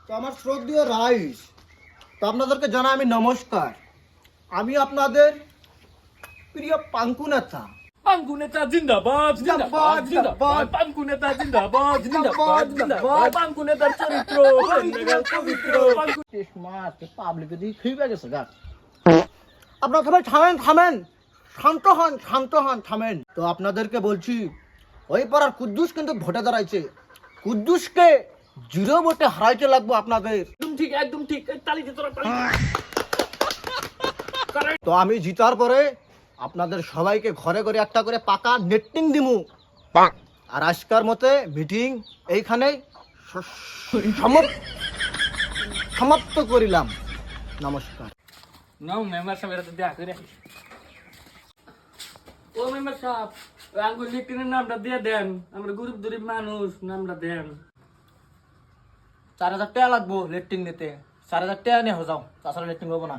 তো আমার শ্রদ্ধেয় রাইস, তো আপনাদেরকে জানাই আমি নমস্কার। আমি আপনাদের প্রিয় পাঙ্কু নেতা। পাঙ্কু নেতা জিন্দাবাদ জিন্দাবাদ জিন্দাবাদ পাঙ্কু নেতা জিন্দাবাদ জিন্দাবাদ জিন্দাবাদ পাঙ্কু নেতার চরিত্র পবিত্র পাঙ্কু পাবলিকে দিয়ে খেয়ে গেছে গা। আপনারা সবাই থামেন, শান্ত হন, থামেন। তো আপনাদেরকে বলছি, ওই পাড়ার কুদ্দুস কিন্তু ভোটে দাঁড়াইছে। কুদ্দুসকে 0 ভোটে হারাইতে লাগবো আপনাদের। একদম ঠিক তালি দে তোরা তালি তো আমি জিতার পরে আপনাদের সবাইকে ঘরে ঘরে একটা করে পাকা নেটিং দিমু। আর আজকের মতে মিটিং এইখানেই সমাপ্ত করিলাম। নমস্কার। নাও মেম্বার সাহেব এটা দেখা করে ও মেম্বার সাহেব আঙ্গুল লিখটিনের নামটা দিয়ে দেন, আমরা গরিব মানুষ, নামটা দেন। 4000 টাকা লাগবো লেট্রিন নিতে। 4000 টাকা নিয়ে হয়ে যাও, তাছাড়া লেট্রিন হবো না।